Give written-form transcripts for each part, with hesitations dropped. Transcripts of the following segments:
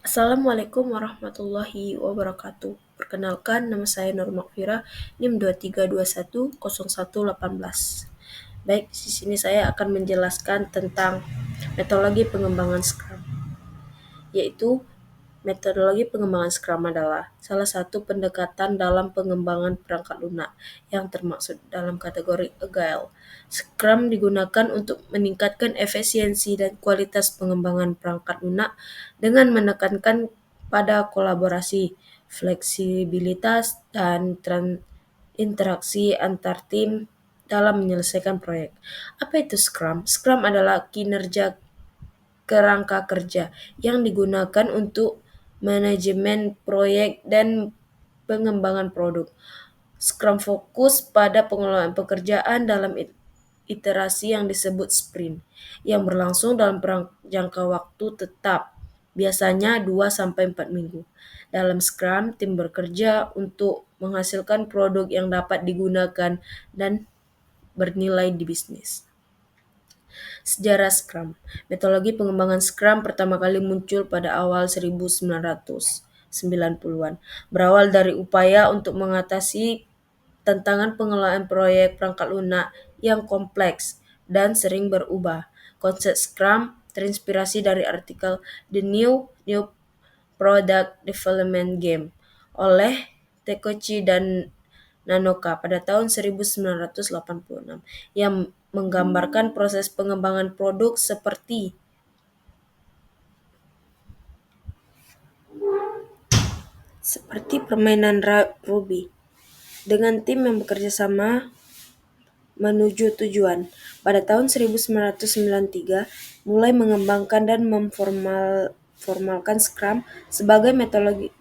Assalamualaikum warahmatullahi wabarakatuh. Perkenalkan, nama saya Nur Makfira, NIM 23210118. Baik, di sini saya akan menjelaskan tentang metodologi pengembangan Scrum, yaitu metodologi pengembangan Scrum adalah salah satu pendekatan dalam pengembangan perangkat lunak yang termaksud dalam kategori Agile. Scrum digunakan untuk meningkatkan efisiensi dan kualitas pengembangan perangkat lunak dengan menekankan pada kolaborasi, fleksibilitas, dan interaksi antar tim dalam menyelesaikan proyek. Apa itu Scrum? Scrum adalah kinerja kerangka kerja yang digunakan untuk manajemen proyek dan pengembangan produk. Scrum fokus pada pengelolaan pekerjaan dalam iterasi yang disebut sprint, yang berlangsung dalam jangka waktu tetap, biasanya 2-4 minggu. Dalam Scrum, tim bekerja untuk menghasilkan produk yang dapat digunakan dan bernilai di bisnis. Sejarah Scrum. Metodologi pengembangan Scrum pertama kali muncul pada awal 1990-an. Berawal dari upaya untuk mengatasi tantangan pengelolaan proyek perangkat lunak yang kompleks dan sering berubah. Konsep Scrum terinspirasi dari artikel The New Product Development Game oleh Takeuchi dan Nanoka pada tahun 1986 yang menggambarkan proses pengembangan produk seperti permainan Ruby dengan tim yang bekerja sama menuju tujuan. Pada tahun 1993 mulai mengembangkan dan memformalkan Scrum sebagai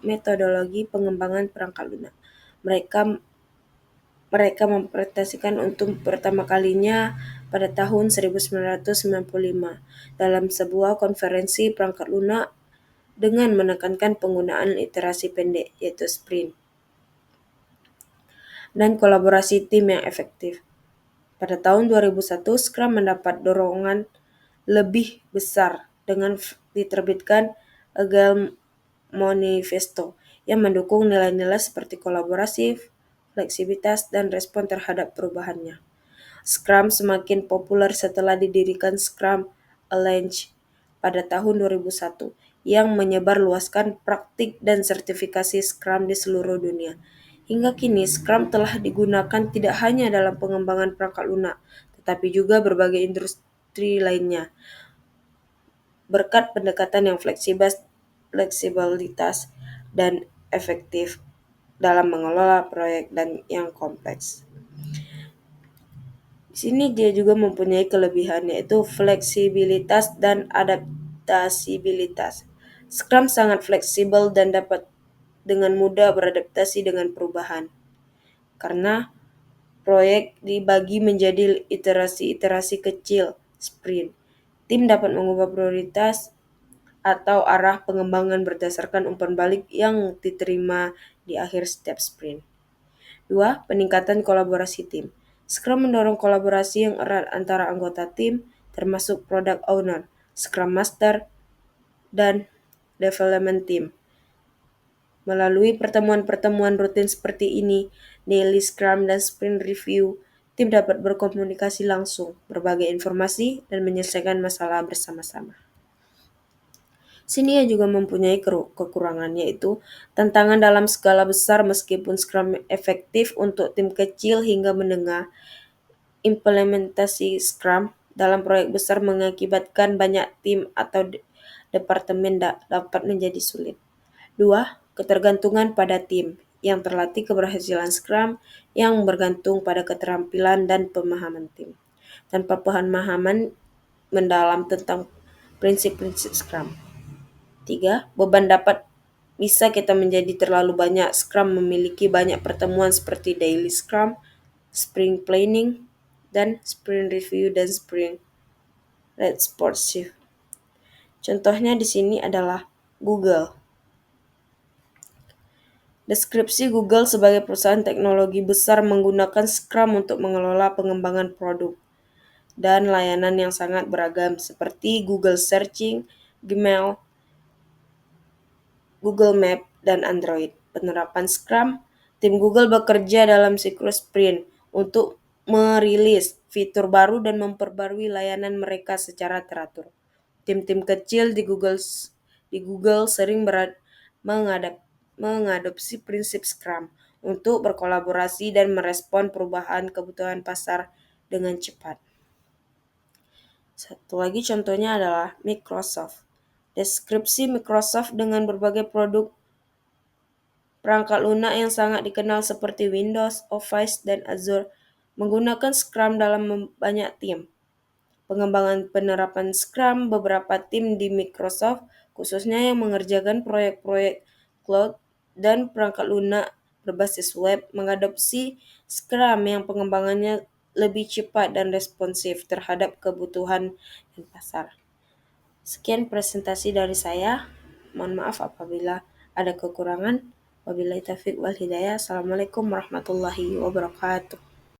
metodologi pengembangan perangkat lunak. Mereka mempresentasikan untuk pertama kalinya pada tahun 1995 dalam sebuah konferensi perangkat lunak dengan menekankan penggunaan iterasi pendek, yaitu sprint, dan kolaborasi tim yang efektif. Pada tahun 2001, Scrum mendapat dorongan lebih besar dengan diterbitkan Agile Manifesto yang mendukung nilai-nilai seperti kolaborasi, fleksibilitas, dan respon terhadap perubahannya. Scrum semakin populer setelah didirikan Scrum Alliance pada tahun 2001 yang menyebarluaskan praktik dan sertifikasi Scrum di seluruh dunia. Hingga kini, Scrum telah digunakan tidak hanya dalam pengembangan perangkat lunak, tetapi juga berbagai industri lainnya. Berkat pendekatan yang fleksibilitas dan efektif dalam mengelola proyek dan yang kompleks. Di sini dia juga mempunyai kelebihan, yaitu fleksibilitas dan adaptasibilitas. Scrum sangat fleksibel dan dapat dengan mudah beradaptasi dengan perubahan. Karena proyek dibagi menjadi iterasi-iterasi kecil, sprint. Tim dapat mengubah prioritas atau arah pengembangan berdasarkan umpan balik yang diterima di akhir setiap sprint. 2. Peningkatan kolaborasi tim. Scrum mendorong kolaborasi yang erat antara anggota tim, termasuk product owner, Scrum Master, dan development team. Melalui pertemuan-pertemuan rutin seperti ini, daily Scrum dan sprint review, tim dapat berkomunikasi langsung, berbagi informasi, dan menyelesaikan masalah bersama-sama. Sini ia juga mempunyai kekurangan, yaitu tantangan dalam skala besar meskipun Scrum efektif untuk tim kecil hingga menengah. Implementasi Scrum dalam proyek besar mengakibatkan banyak tim atau departemen dapat menjadi sulit. 2. Ketergantungan pada tim yang terlatih. Keberhasilan Scrum yang bergantung pada keterampilan dan pemahaman tim. Tanpa pemahaman mendalam tentang prinsip-prinsip Scrum. 3. Beban dapat bisa kita menjadi terlalu banyak. Scrum memiliki banyak pertemuan seperti daily Scrum, sprint planning, dan sprint review dan sprint retrospective. Contohnya di sini adalah Google. Deskripsi Google sebagai perusahaan teknologi besar menggunakan Scrum untuk mengelola pengembangan produk dan layanan yang sangat beragam seperti Google Searching, Gmail, Google Map, dan Android. Penerapan Scrum, tim Google bekerja dalam siklus sprint untuk merilis fitur baru dan memperbarui layanan mereka secara teratur. Tim-tim kecil di Google sering mengadopsi prinsip Scrum untuk berkolaborasi dan merespon perubahan kebutuhan pasar dengan cepat. Satu lagi contohnya adalah Microsoft. Deskripsi Microsoft dengan berbagai produk perangkat lunak yang sangat dikenal seperti Windows, Office, dan Azure menggunakan Scrum dalam banyak tim. Pengembangan penerapan Scrum beberapa tim di Microsoft, khususnya yang mengerjakan proyek-proyek cloud dan perangkat lunak berbasis web, mengadopsi Scrum yang pengembangannya lebih cepat dan responsif terhadap kebutuhan dan pasar. Sekian presentasi dari saya. Mohon maaf apabila ada kekurangan. Wabillahi taufiq wal hidayah. Assalamualaikum warahmatullahi wabarakatuh.